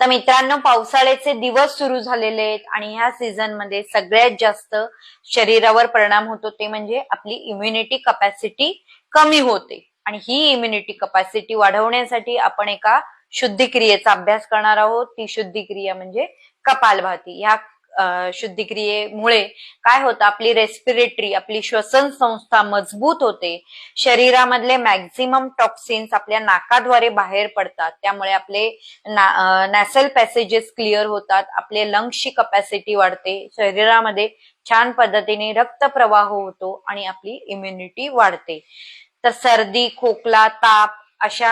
तर मित्रांनो, पावसाळ्याचे दिवस सुरू झालेले आहेत आणि ह्या सीझन मध्ये सगळ्यात जास्त शरीरावर परिणाम होतो ते म्हणजे आपली इम्युनिटी कपॅसिटी कमी होते. आणि ही इम्युनिटी कपॅसिटी वाढवण्यासाठी आपण एका शुद्धिक्रियेचा अभ्यास करणार आहोत. ती शुद्धिक्रिया म्हणजे कपालभाती. ह्या शुद्धिक्रियेमुळे काय होतं, आपली रेस्पिरेटरी, आपली श्वसन संस्था मजबूत होते. शरीरामधले मॅक्झिमम टॉक्सिन्स आपल्या नाकाद्वारे बाहेर पडतात. त्यामुळे आपले नॅसल पॅसेजेस क्लिअर होतात. आपले लंग्सची कपॅसिटी वाढते. शरीरामध्ये छान पद्धतीने रक्त प्रवाह होतो आणि आपली इम्युनिटी वाढते. तर सर्दी, खोकला, ताप अशा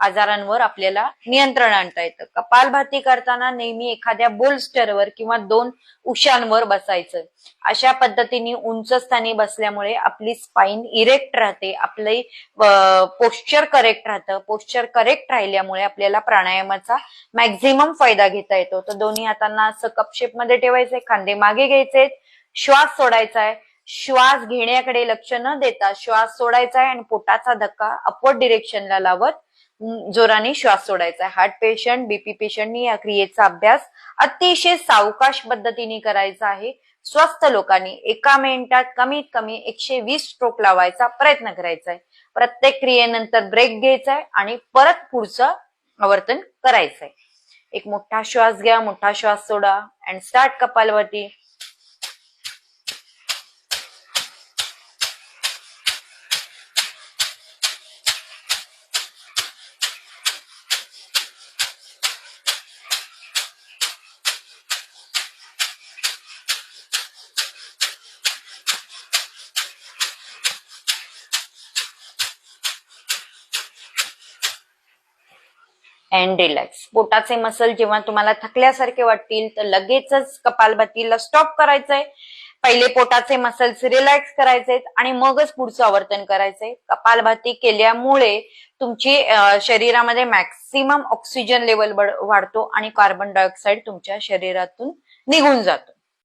आजारांवर आपल्याला नियंत्रण आणता येतं. कपालभाती करताना नेहमी एखाद्या बोल्स्टरवर किंवा 2 उशांवर बसायचं. अशा पद्धतीने उंच स्थानी बसल्यामुळे आपली स्पाइन इरेक्ट राहते, आपले पोश्चर करेक्ट राहतं. पोश्चर करेक्ट राहिल्यामुळे आपल्याला प्राणायामाचा मॅक्झिमम फायदा घेता येतो. तर दोन्ही हातांना असं कप शेप मध्ये ठेवायचंय, खांदे मागे घ्यायचे, श्वास सोडायचा आहे. श्वास घेण्याकडे लक्ष न देता श्वास सोडायचा आहे आणि पोटाचा धक्का अपवर्ड डिरेक्शनला लावत जोराने श्वास सोडायचा आहे. हार्ट पेशंट, बीपी पेशंटनी या क्रियेचा अभ्यास अतिशय सावकाश पद्धतीने करायचा आहे. स्वस्थ लोकांनी एका मिनिटात कमीत कमी 120 स्ट्रोक लावायचा प्रयत्न करायचा आहे. प्रत्येक क्रियेनंतर ब्रेक घ्यायचा आहे आणि परत पुढचं आवर्तन करायचंय. एक मोठा श्वास घ्या, मोठा श्वास सोडा and start Kapalbhati. And relax. पोटाचे मसल जेव्हा तुम्हाला थकल्यासारखे वाटतील तर लगेचच कपालभातीला स्टॉप करायचंय. पहिले पोटाचे मसल्स रिलॅक्स करायचे आणि मगच पुढचं आवर्तन करायचंय. कपालभाती केल्यामुळे तुमची शरीरामध्ये मॅक्सिमम ऑक्सिजन लेवल वाढतो आणि कार्बन डायऑक्साईड तुमच्या शरीरातून निघून जातो.